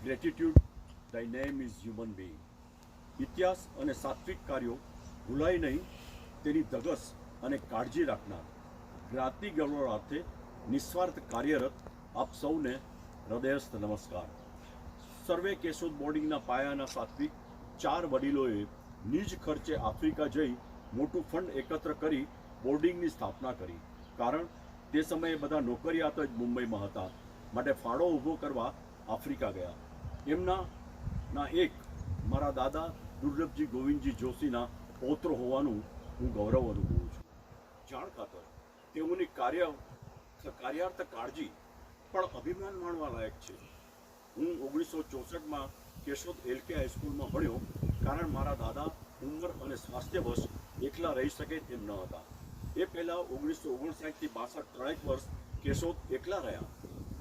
Gratitude thy name is human being. ઇતિહાસ અને સાત્વિક કાર્યો ભૂલાય નહીં તેની ધગસ અને કાળજી રાખનાર જ્ઞાતિ ગૌરવાર્થે નિસ્વાર્થ કાર્યરત આપ સૌને હૃદયસ્થ નમસ્કાર. સર્વે કેશોદ બોર્ડિંગના પાયાના સાત્વિક 4 વડીલોએ નિજ ખર્ચે આફ્રિકા જઈ મોટું ફંડ એકત્ર કરી બોર્ડિંગની સ્થાપના કરી. કારણ તે સમયે બધા નોકરિયાત જ મુંબઈમાં હતા, માટે ફાળો ઊભો કરવા આફ્રિકા ગયા. એમના એક મારા દાદા દુર્લભજી ગોવિંદજી જોશીના પૌત્ર હોવાનું હું ગૌરવ અનુભવું છું. જાણ ખાતર તેઓની કાર્યાર્થ કાળજી પણ અભિમાન માણવા લાયક છે. હું 1964માં કેશોદ LK હાઈસ્કૂલમાં ભણ્યો, કારણ મારા દાદા ઉંમર અને સ્વાસ્થ્યવશ એકલા રહી શકે તેમ ન હતા. એ પહેલાં 1959થી 62 ત્રણેક વર્ષ કેશોદ એકલા રહ્યા.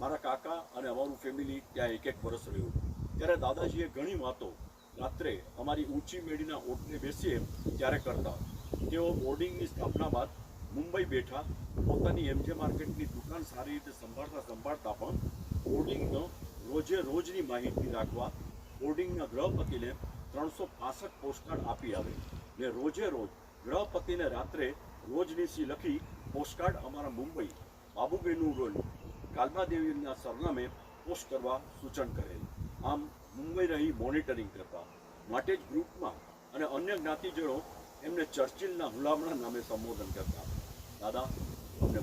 મારા કાકા અને અમારું ફેમિલી ત્યાં એક વર્ષ રહ્યું. ત્યારે દાદાજીએ ઘણી વાતો રાત્રે અમારી ઊંચી મેડીના ઓટલે બેસીએ ત્યારે કરતા. તેઓ બોર્ડિંગની સ્થાપના બાદ મુંબઈ બેઠા પોતાની MJ માર્કેટની દુકાન સારી રીતે સંભાળતા પણ બોર્ડિંગનો રોજની માહિતી રાખવા બોર્ડિંગના ગૃહપતિને 365 પોસ્ટકાર્ડ આપી આવે ને રોજ ગૃહપતિને રાત્રે રોજનીસી લખી પોસ્ટકાર્ડ અમારા મુંબઈ બાબુબેનું રોડ કાલમાદેવીના સરનામે પોસ્ટ કરવા સૂચન કરેલ. આમ મુંબઈ રહી મોનિટરિંગ કરતા. માટે જ ગ્રુપમાં અને અન્ય જ્ઞાતિજનો એમને ચર્ચિલના હુલામણા નામે સંબોધન કરતા. દાદા, અમને